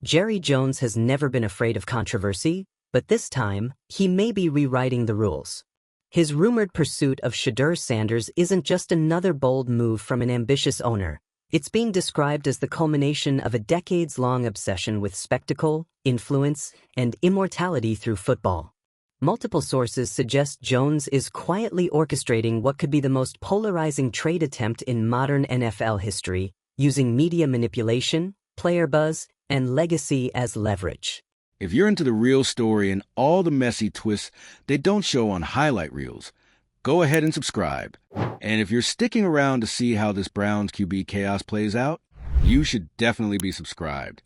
Jerry Jones has never been afraid of controversy, but this time, he may be rewriting the rules. His rumored pursuit of Shedeur Sanders isn't just another bold move from an ambitious owner. It's being described as the culmination of a decades-long obsession with spectacle, influence, and immortality through football. Multiple sources suggest Jones is quietly orchestrating what could be the most polarizing trade attempt in modern NFL history, using media manipulation, player buzz, and legacy as leverage. If you're into the real story and all the messy twists they don't show on highlight reels, go ahead and subscribe. And if you're sticking around to see how this Browns QB chaos plays out, you should definitely be subscribed.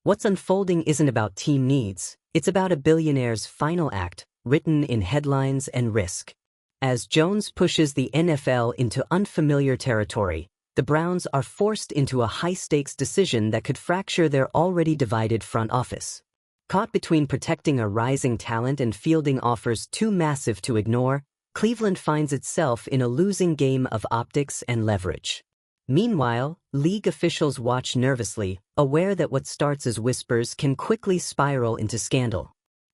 What's unfolding isn't about team needs, it's about a billionaire's final act, written in headlines and risk. As Jones pushes the NFL into unfamiliar territory, the Browns are forced into a high-stakes decision that could fracture their already divided front office. Caught between protecting a rising talent and fielding offers too massive to ignore, Cleveland finds itself in a losing game of optics and leverage. Meanwhile, league officials watch nervously, aware that what starts as whispers can quickly spiral into scandal.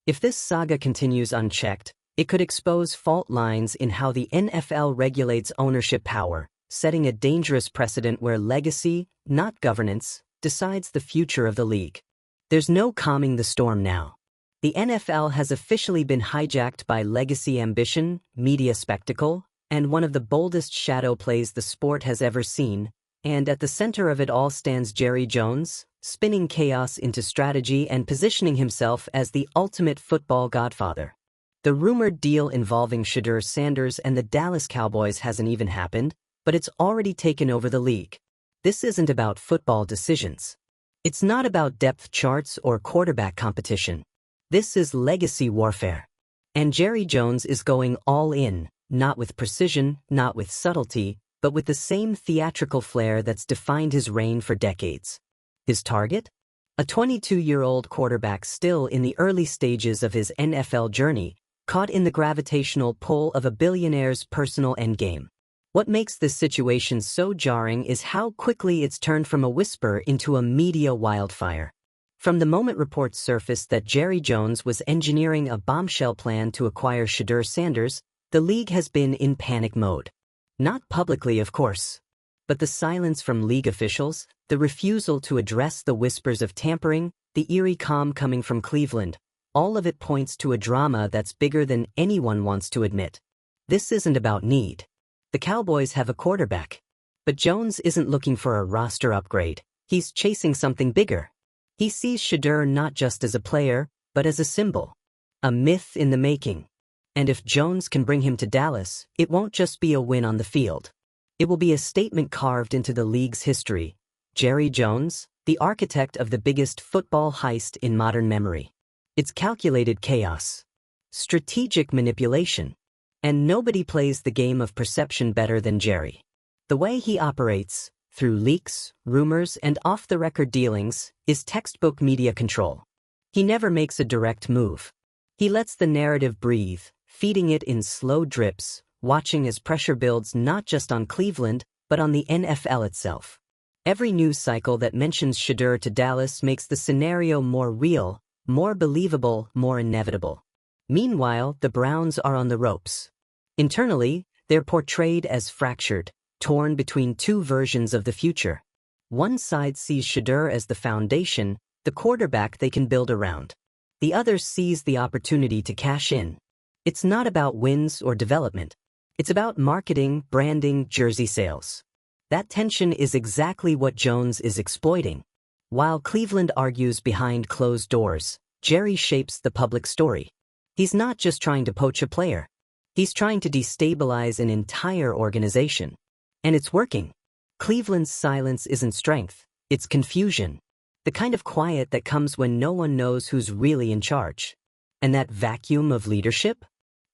If this saga continues unchecked, it could expose fault lines in how the NFL regulates ownership power, setting a dangerous precedent where legacy, not governance, decides the future of the league. There's no calming the storm now. The NFL has officially been hijacked by legacy ambition, media spectacle, and one of the boldest shadow plays the sport has ever seen, and at the center of it all stands Jerry Jones, spinning chaos into strategy and positioning himself as the ultimate football godfather. The rumored deal involving Shedeur Sanders and the Dallas Cowboys hasn't even happened, but it's already taken over the league. This isn't about football decisions. It's not about depth charts or quarterback competition. This is legacy warfare. And Jerry Jones is going all in, not with precision, not with subtlety, but with the same theatrical flair that's defined his reign for decades. His target? A 22-year-old quarterback still in the early stages of his NFL journey, caught in the gravitational pull of a billionaire's personal endgame. What makes this situation so jarring is how quickly it's turned from a whisper into a media wildfire. From the moment reports surfaced that Jerry Jones was engineering a bombshell plan to acquire Shedeur Sanders, the league has been in panic mode. Not publicly, of course. But the silence from league officials, the refusal to address the whispers of tampering, the eerie calm coming from Cleveland, all of it points to a drama that's bigger than anyone wants to admit. This isn't about need. The Cowboys have a quarterback. But Jones isn't looking for a roster upgrade. He's chasing something bigger. He sees Shedeur not just as a player, but as a symbol. A myth in the making. And if Jones can bring him to Dallas, it won't just be a win on the field. It will be a statement carved into the league's history. Jerry Jones, the architect of the biggest football heist in modern memory. It's calculated chaos. Strategic manipulation. And nobody plays the game of perception better than Jerry. The way he operates, through leaks, rumors, and off-the-record dealings, is textbook media control. He never makes a direct move. He lets the narrative breathe, feeding it in slow drips, watching as pressure builds not just on Cleveland, but on the NFL itself. Every news cycle that mentions Shedeur to Dallas makes the scenario more real, more believable, more inevitable. Meanwhile, the Browns are on the ropes. Internally, they're portrayed as fractured, torn between two versions of the future. One side sees Shedeur as the foundation, the quarterback they can build around. The other sees the opportunity to cash in. It's not about wins or development. It's about marketing, branding, jersey sales. That tension is exactly what Jones is exploiting. While Cleveland argues behind closed doors, Jerry shapes the public story. He's not just trying to poach a player. He's trying to destabilize an entire organization. And it's working. Cleveland's silence isn't strength, it's confusion. The kind of quiet that comes when no one knows who's really in charge. And that vacuum of leadership?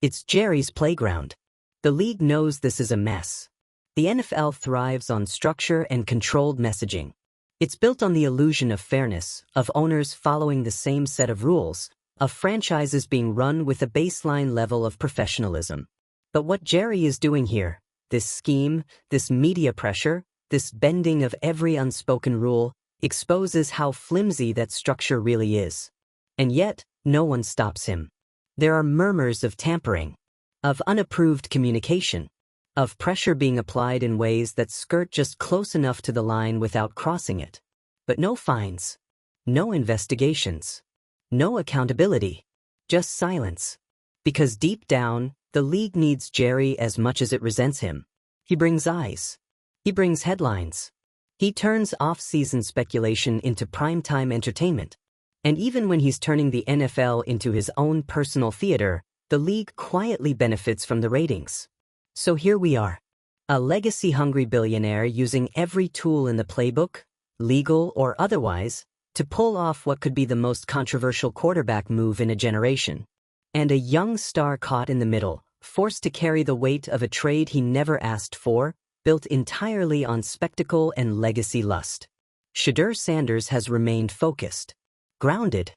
It's Jerry's playground. The league knows this is a mess. The NFL thrives on structure and controlled messaging. It's built on the illusion of fairness, of owners following the same set of rules, of franchises being run with a baseline level of professionalism. But what Jerry is doing here, this scheme, this media pressure, this bending of every unspoken rule, exposes how flimsy that structure really is. And yet, no one stops him. There are murmurs of tampering, of unapproved communication, of pressure being applied in ways that skirt just close enough to the line without crossing it. But no fines, no investigations, no accountability, just silence. Because deep down, the league needs Jerry as much as it resents him. He brings eyes. He brings headlines. He turns off-season speculation into primetime entertainment. And even when he's turning the NFL into his own personal theater, the league quietly benefits from the ratings. So here we are, a legacy-hungry billionaire using every tool in the playbook, legal or otherwise, to pull off what could be the most controversial quarterback move in a generation. And a young star caught in the middle, forced to carry the weight of a trade he never asked for, built entirely on spectacle and legacy lust. Shedeur Sanders has remained focused, grounded.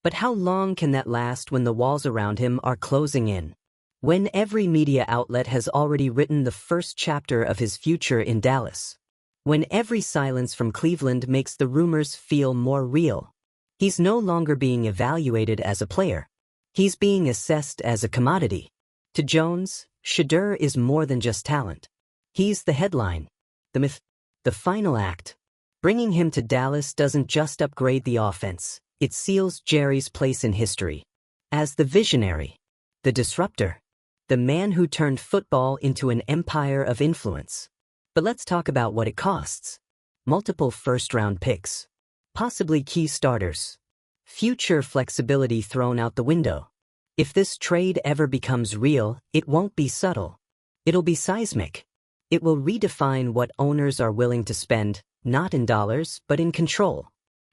But how long can that last when the walls around him are closing in? When every media outlet has already written the first chapter of his future in Dallas? When every silence from Cleveland makes the rumors feel more real? He's no longer being evaluated as a player. He's being assessed as a commodity. To Jones, Shedeur is more than just talent. He's the headline, the myth, the final act. Bringing him to Dallas doesn't just upgrade the offense, it seals Jerry's place in history. As the visionary, the disruptor, the man who turned football into an empire of influence. But let's talk about what it costs. Multiple first-round picks, possibly key starters, future flexibility thrown out the window. If this trade ever becomes real, it won't be subtle. It'll be seismic. It will redefine what owners are willing to spend, not in dollars, but in control.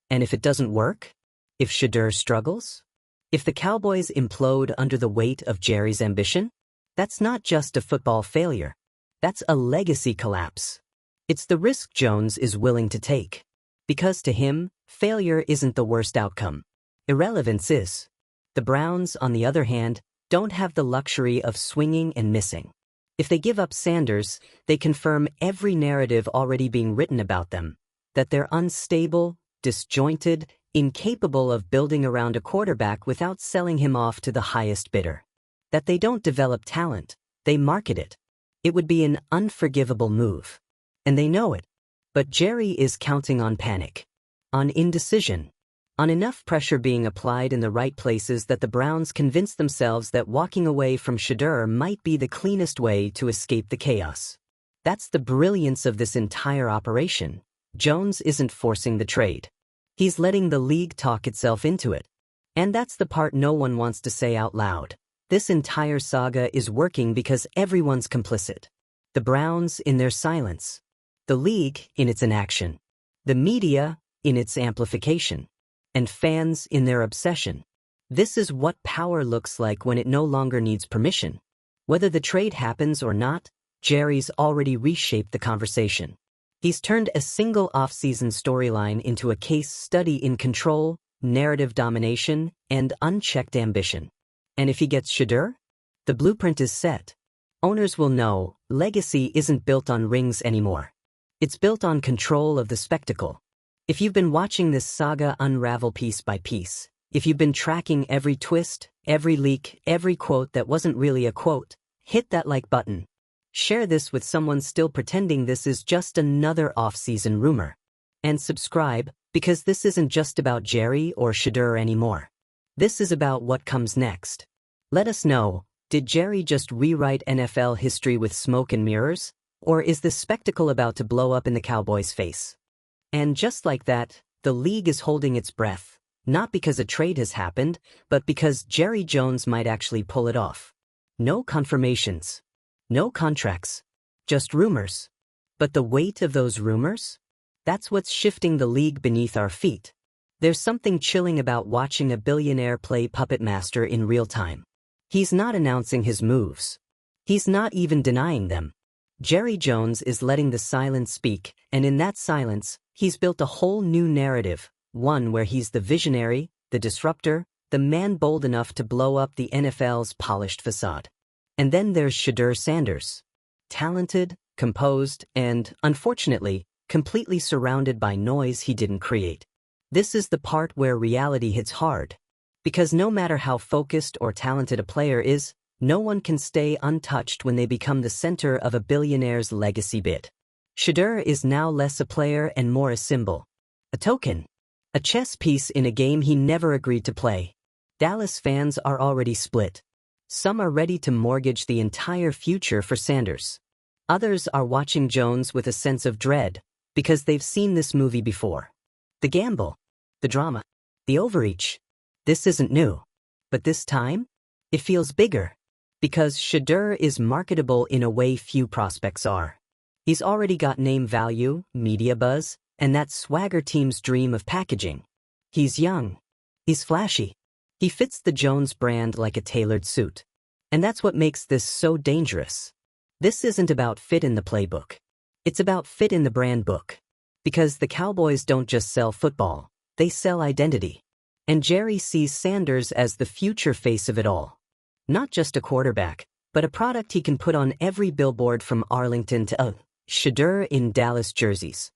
And if it doesn't work? If Shedeur struggles? If the Cowboys implode under the weight of Jerry's ambition? That's not just a football failure. That's a legacy collapse. It's the risk Jones is willing to take. Because to him, failure isn't the worst outcome. Irrelevance is. The Browns, on the other hand, don't have the luxury of swinging and missing. If they give up Sanders, they confirm every narrative already being written about them, that they're unstable, disjointed, incapable of building around a quarterback without selling him off to the highest bidder. That they don't develop talent, they market it. It would be an unforgivable move. And they know it. But Jerry is counting on panic, on indecision, on enough pressure being applied in the right places that the Browns convince themselves that walking away from Shedeur might be the cleanest way to escape the chaos. That's the brilliance of this entire operation. Jones isn't forcing the trade. He's letting the league talk itself into it. And that's the part no one wants to say out loud. This entire saga is working because everyone's complicit. The Browns in their silence. The league in its inaction. The media in its amplification. And fans in their obsession. This is what power looks like when it no longer needs permission. Whether the trade happens or not, Jerry's already reshaped the conversation. He's turned a single off-season storyline into a case study in control, narrative domination, and unchecked ambition. And if he gets Shedeur, the blueprint is set. Owners will know legacy isn't built on rings anymore. It's built on control of the spectacle. If you've been watching this saga unravel piece by piece, if you've been tracking every twist, every leak, every quote that wasn't really a quote, hit that like button. Share this with someone still pretending this is just another off-season rumor. And subscribe, because this isn't just about Jerry or Shedeur anymore. This is about what comes next. Let us know, did Jerry just rewrite NFL history with smoke and mirrors? Or is this spectacle about to blow up in the Cowboys' face? And just like that, the league is holding its breath, not because a trade has happened, but because Jerry Jones might actually pull it off. No confirmations. No contracts. Just rumors. But the weight of those rumors? That's what's shifting the league beneath our feet. There's something chilling about watching a billionaire play puppet master in real time. He's not announcing his moves. He's not even denying them. Jerry Jones is letting the silence speak, and in that silence, he's built a whole new narrative, one where he's the visionary, the disruptor, the man bold enough to blow up the NFL's polished facade. And then there's Shedeur Sanders. Talented, composed, and, unfortunately, completely surrounded by noise he didn't create. This is the part where reality hits hard. Because no matter how focused or talented a player is, no one can stay untouched when they become the center of a billionaire's legacy bit. Shedeur is now less a player and more a symbol. A token. A chess piece in a game he never agreed to play. Dallas fans are already split. Some are ready to mortgage the entire future for Sanders. Others are watching Jones with a sense of dread, because they've seen this movie before. The gamble. The drama. The overreach. This isn't new. But this time, it feels bigger. Because Shedeur is marketable in a way few prospects are. He's already got name value, media buzz, and that swagger team's dream of packaging. He's young. He's flashy. He fits the Jones brand like a tailored suit. And that's what makes this so dangerous. This isn't about fit in the playbook. It's about fit in the brand book. Because the Cowboys don't just sell football, they sell identity. And Jerry sees Sanders as the future face of it all. Not just a quarterback, but a product he can put on every billboard from Arlington to Shedeur in Dallas jerseys.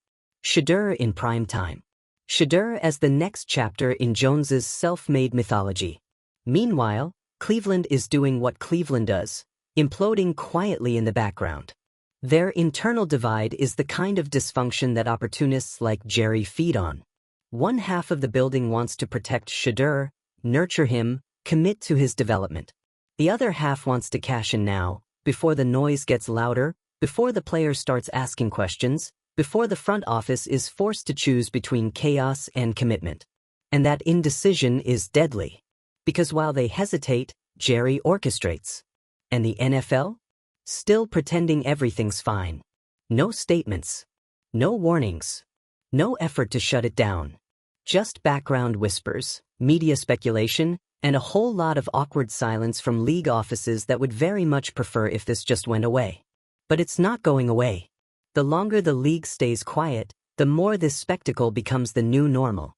Shedeur in prime time. Shedeur as the next chapter in Jones's self-made mythology. Meanwhile, Cleveland is doing what Cleveland does, imploding quietly in the background. Their internal divide is the kind of dysfunction that opportunists like Jerry feed on. One half of the building wants to protect Shedeur, nurture him, commit to his development. The other half wants to cash in now, before the noise gets louder, before the player starts asking questions, before the front office is forced to choose between chaos and commitment. And that indecision is deadly. Because while they hesitate, Jerry orchestrates. And the NFL? Still pretending everything's fine. No statements. No warnings. No effort to shut it down. Just background whispers, media speculation, and a whole lot of awkward silence from league offices that would very much prefer if this just went away. But it's not going away. The longer the league stays quiet, the more this spectacle becomes the new normal.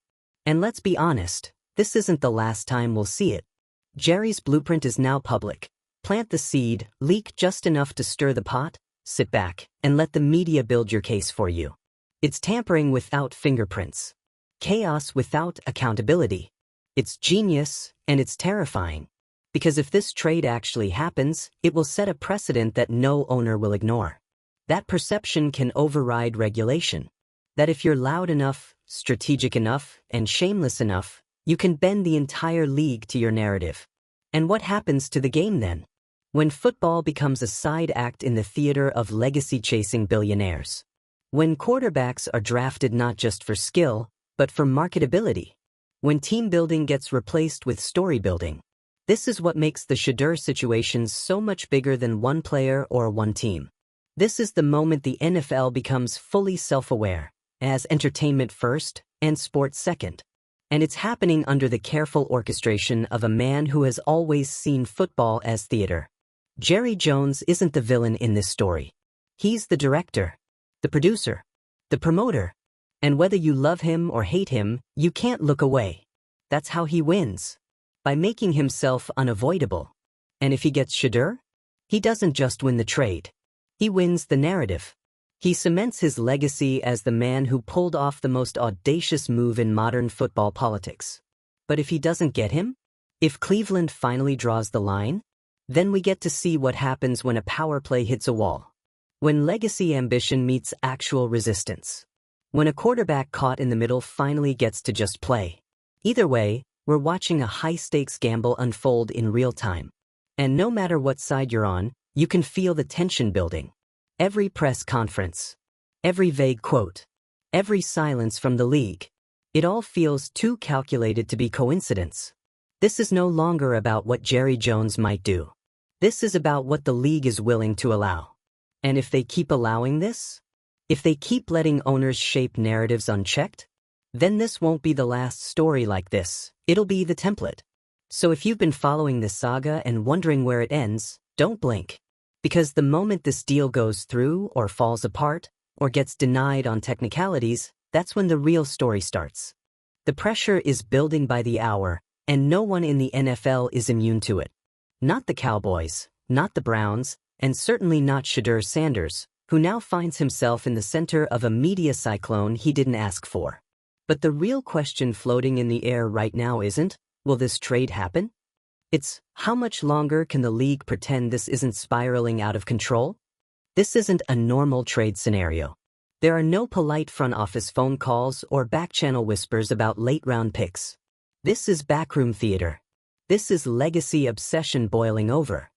And let's be honest, this isn't the last time we'll see it. Jerry's blueprint is now public. Plant the seed, leak just enough to stir the pot, sit back, and let the media build your case for you. It's tampering without fingerprints. Chaos without accountability. It's genius, and it's terrifying. Because if this trade actually happens, it will set a precedent that no owner will ignore. That perception can override regulation. That if you're loud enough, strategic enough, and shameless enough, you can bend the entire league to your narrative. And what happens to the game then? When football becomes a side act in the theater of legacy-chasing billionaires. When quarterbacks are drafted not just for skill, but for marketability. When team building gets replaced with story building. This is what makes the Shedeur situation so much bigger than one player or one team. This is the moment the NFL becomes fully self-aware, as entertainment first and sports second. And it's happening under the careful orchestration of a man who has always seen football as theater. Jerry Jones isn't the villain in this story. He's the director, the producer, the promoter. And whether you love him or hate him, you can't look away. That's how he wins. By making himself unavoidable. And if he gets Shedeur, he doesn't just win the trade. He wins the narrative. He cements his legacy as the man who pulled off the most audacious move in modern football politics. But if he doesn't get him, if Cleveland finally draws the line, then we get to see what happens when a power play hits a wall. When legacy ambition meets actual resistance. When a quarterback caught in the middle finally gets to just play. Either way, we're watching a high-stakes gamble unfold in real time. And no matter what side you're on, you can feel the tension building. Every press conference, every vague quote, every silence from the league. It all feels too calculated to be coincidence. This is no longer about what Jerry Jones might do. This is about what the league is willing to allow. And if they keep allowing this, if they keep letting owners shape narratives unchecked, then this won't be the last story like this. It'll be the template. So if you've been following this saga and wondering where it ends, don't blink. Because the moment this deal goes through or falls apart or gets denied on technicalities, that's when the real story starts. The pressure is building by the hour, and no one in the NFL is immune to it. Not the Cowboys, not the Browns, and certainly not Shedeur Sanders, who now finds himself in the center of a media cyclone he didn't ask for. But the real question floating in the air right now isn't, will this trade happen? It's, how much longer can the league pretend this isn't spiraling out of control? This isn't a normal trade scenario. There are no polite front office phone calls or back-channel whispers about late-round picks. This is backroom theater. This is legacy obsession boiling over.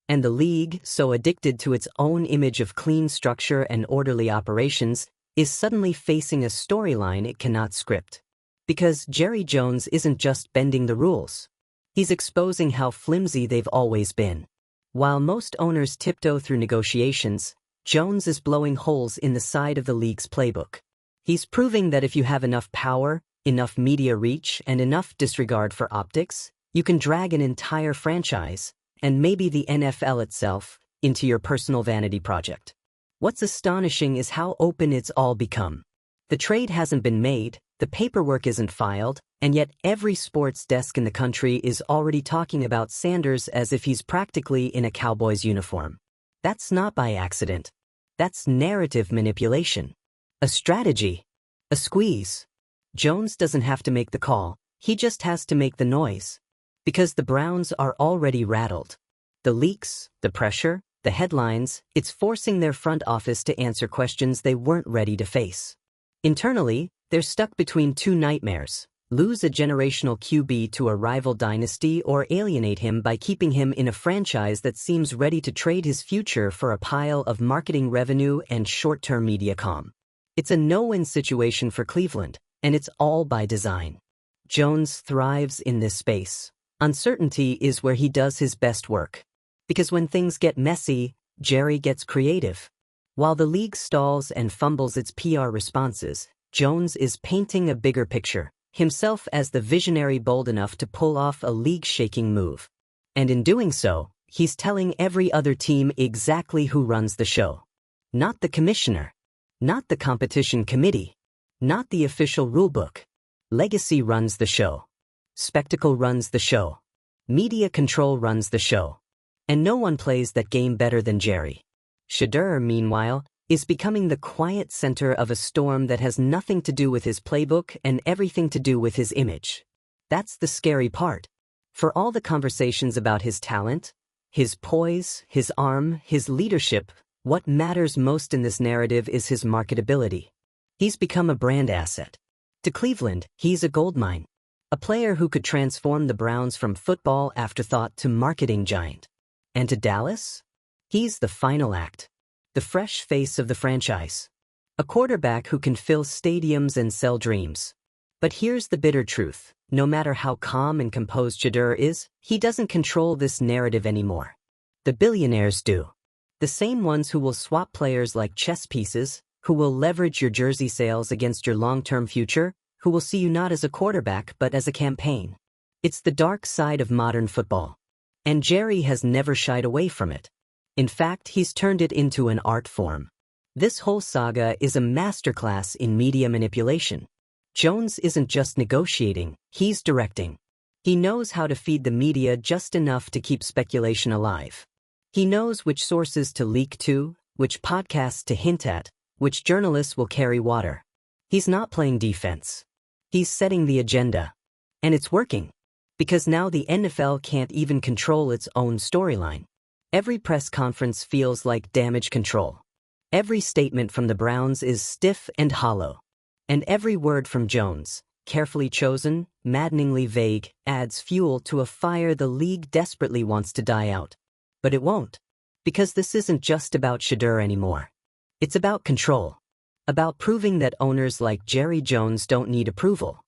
And the league, so addicted to its own image of clean structure and orderly operations, is suddenly facing a storyline it cannot script. Because Jerry Jones isn't just bending the rules. He's exposing how flimsy they've always been. While most owners tiptoe through negotiations, Jones is blowing holes in the side of the league's playbook. He's proving that if you have enough power, enough media reach, and enough disregard for optics, you can drag an entire franchise, and maybe the NFL itself, into your personal vanity project. What's astonishing is how open it's all become. The trade hasn't been made, the paperwork isn't filed, and yet every sports desk in the country is already talking about Sanders as if he's practically in a Cowboys uniform. That's not by accident. That's narrative manipulation. A strategy. A squeeze. Jones doesn't have to make the call, he just has to make the noise. Because the Browns are already rattled. The leaks, the pressure, the headlines, it's forcing their front office to answer questions they weren't ready to face. Internally, they're stuck between two nightmares: lose a generational QB to a rival dynasty or alienate him by keeping him in a franchise that seems ready to trade his future for a pile of marketing revenue and short-term media calm. It's a no-win situation for Cleveland, and it's all by design. Jones thrives in this space. Uncertainty is where he does his best work. Because when things get messy, Jerry gets creative. While the league stalls and fumbles its PR responses, Jones is painting a bigger picture, himself as the visionary bold enough to pull off a league-shaking move. And in doing so, he's telling every other team exactly who runs the show. Not the commissioner. Not the competition committee. Not the official rulebook. Legacy runs the show. Spectacle runs the show. Media control runs the show. And no one plays that game better than Jerry. Shedeur, meanwhile, is becoming the quiet center of a storm that has nothing to do with his playbook and everything to do with his image. That's the scary part. For all the conversations about his talent, his poise, his arm, his leadership, what matters most in this narrative is his marketability. He's become a brand asset. To Cleveland, he's a goldmine. A player who could transform the Browns from football afterthought to marketing giant. And to Dallas? He's the final act. The fresh face of the franchise. A quarterback who can fill stadiums and sell dreams. But here's the bitter truth. No matter how calm and composed Shedeur is, he doesn't control this narrative anymore. The billionaires do. The same ones who will swap players like chess pieces, who will leverage your jersey sales against your long-term future, who will see you not as a quarterback but as a campaign. It's the dark side of modern football. And Jerry has never shied away from it. In fact, he's turned it into an art form. This whole saga is a masterclass in media manipulation. Jones isn't just negotiating, he's directing. He knows how to feed the media just enough to keep speculation alive. He knows which sources to leak to, which podcasts to hint at, which journalists will carry water. He's not playing defense. He's setting the agenda. And it's working. Because now the NFL can't even control its own storyline. Every press conference feels like damage control. Every statement from the Browns is stiff and hollow. And every word from Jones, carefully chosen, maddeningly vague, adds fuel to a fire the league desperately wants to die out. But it won't. Because this isn't just about Shedeur anymore. It's about control. About proving that owners like Jerry Jones don't need approval.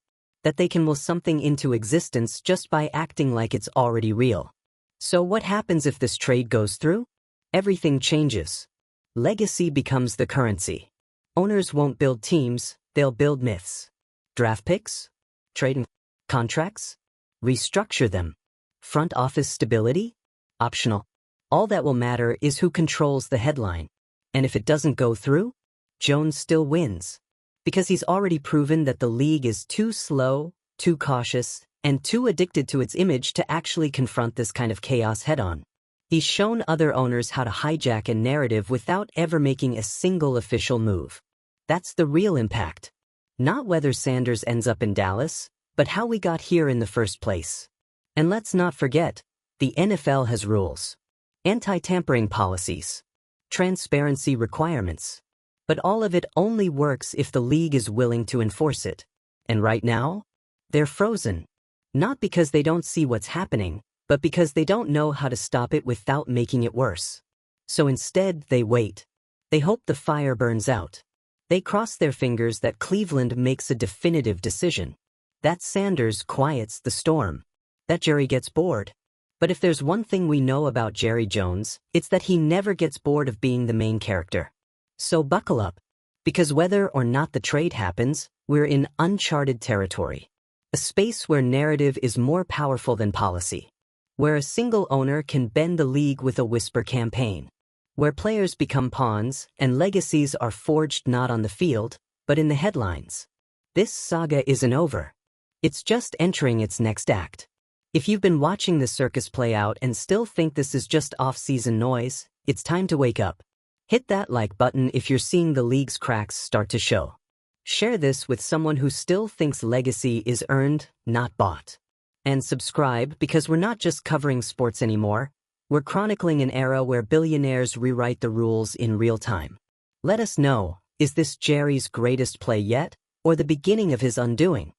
That they can will something into existence just by acting like it's already real. So what happens if this trade goes through? Everything changes. Legacy becomes the currency. Owners won't build teams, they'll build myths. Draft picks? Trade contracts? Restructure them. Front office stability? Optional. All that will matter is who controls the headline. And if it doesn't go through, Jones still wins. Because he's already proven that the league is too slow, too cautious, and too addicted to its image to actually confront this kind of chaos head-on. He's shown other owners how to hijack a narrative without ever making a single official move. That's the real impact. Not whether Sanders ends up in Dallas, but how we got here in the first place. And let's not forget, the NFL has rules. Anti-tampering policies. Transparency requirements. But all of it only works if the league is willing to enforce it. And right now, they're frozen. Not because they don't see what's happening, but because they don't know how to stop it without making it worse. So instead, they wait. They hope the fire burns out. They cross their fingers that Cleveland makes a definitive decision. That Sanders quiets the storm. That Jerry gets bored. But if there's one thing we know about Jerry Jones, it's that he never gets bored of being the main character. So buckle up. Because whether or not the trade happens, we're in uncharted territory. A space where narrative is more powerful than policy. Where a single owner can bend the league with a whisper campaign. Where players become pawns and legacies are forged not on the field, but in the headlines. This saga isn't over. It's just entering its next act. If you've been watching the circus play out and still think this is just off-season noise, it's time to wake up. Hit that like button if you're seeing the league's cracks start to show. Share this with someone who still thinks legacy is earned, not bought. And subscribe because we're not just covering sports anymore. We're chronicling an era where billionaires rewrite the rules in real time. Let us know, is this Jerry's greatest play yet, or the beginning of his undoing?